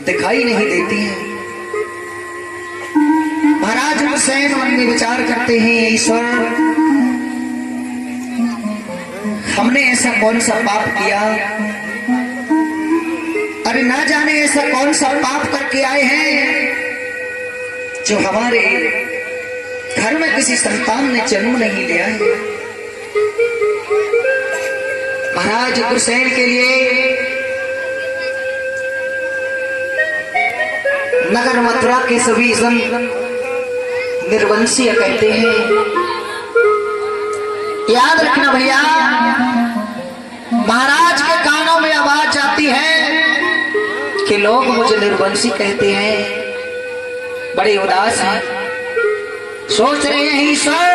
दिखाई नहीं देती हैं। महाराज हुसैन मन में विचार करते हैं, ईश्वर हमने ऐसा कौन सा पाप किया, अरे ना जाने ऐसा कौन सा पाप करके आए हैं जो हमारे घर में किसी संतान ने जन्म नहीं लिया है। महाराज हुसैन के लिए नगर मथुरा के सभी जन निर्वंशीय कहते हैं। याद रखना भैया, महाराज के कानों में आवाज जाती है कि लोग मुझे निर्वंशी कहते हैं, बड़े उदास हैं, सोच रहे हैं ईश्वर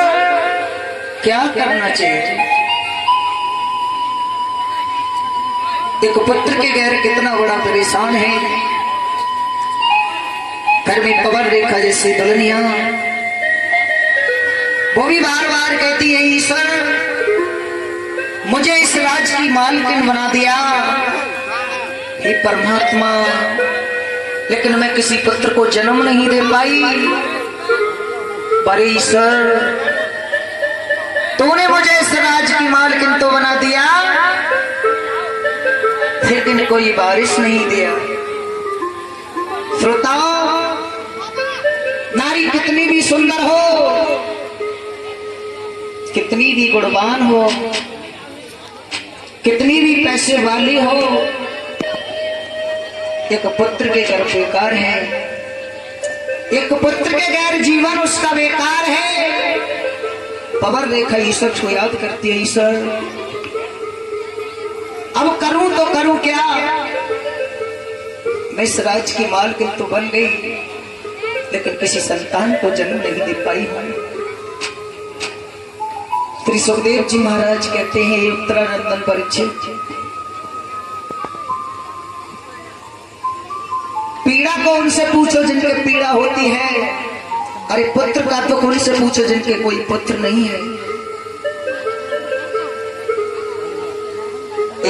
क्या करना चाहिए। एक पुत्र के गैर कितना बड़ा परेशान है, घर में पवन रेखा जैसी दुल्हनिया, वो भी बार बार कहती है ईश्वर मुझे इस राज्य की मालकिन बना दिया, हे परमात्मा, लेकिन मैं किसी पुत्र को जन्म नहीं दे पाई। पर ईश्वर तूने मुझे इस राज्य की मालकिन तो बना दिया, लेकिन कोई बारिश नहीं दिया। श्रोताओ, नारी कितनी भी सुंदर हो, कितनी भी गुणवान हो, कितनी भी पैसे वाली हो, एक पुत्र के घर बेकार है, एक पुत्र के गैर जीवन उसका बेकार है। पवन रेखा ईश्वर को याद करती है, ईश्वर अब करूं तो करूं क्या, मैं इस राज्य की मालकिन तो बन गई, लेकिन किसी संतान को जन्म नहीं दे पाई हूं। श्री सुखदेव जी महाराज कहते हैं, उत्तरानंदन परीक्षित, पीड़ा को उनसे पूछो जिनके पीड़ा होती है, अरे पुत्र का तो उनसे पूछो जिनके कोई पुत्र नहीं है।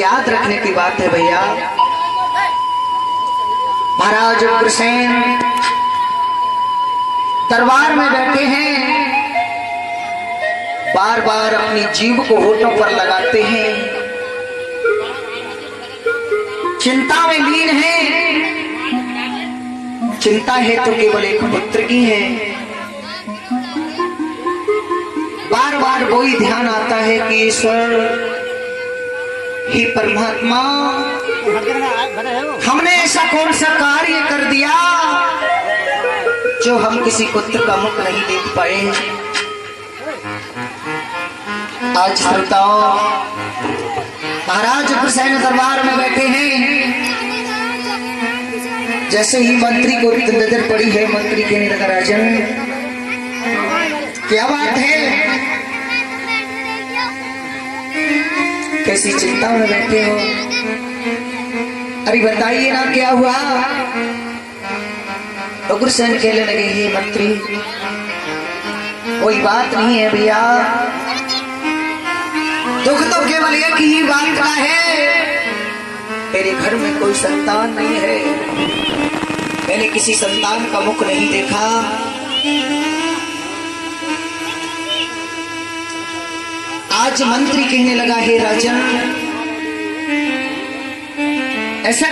याद रखने की बात है भैया। महाराज उग्रसेन दरबार में बैठे हैं, बार बार अपनी जीभ को होठों पर लगाते हैं, चिंता में लीन है। चिंता है तो केवल एक पुत्र की है। बार बार वही ध्यान आता है कि ईश्वर हे परमात्मा, हमने ऐसा कौन सा कार्य कर दिया जो हम किसी पुत्र का मुख नहीं देख पाए। आज श्रोताओ, महाराज हुसैन दरबार में बैठे हैं, जैसे ही मंत्री को नजर पड़ी है, मंत्री के नगर राजन, क्या बात है, कैसी चिंता में बैठे हो, अरे बताइए ना क्या हुआ। उग्रसेन कहने लगे, हे मंत्री कोई बात नहीं है भैया, दुख तो केवल एक ही बात का है, मेरे घर में कोई संतान नहीं है, मैंने किसी संतान का मुख नहीं देखा। आज मंत्री कहने लगा, हे राजन ऐसा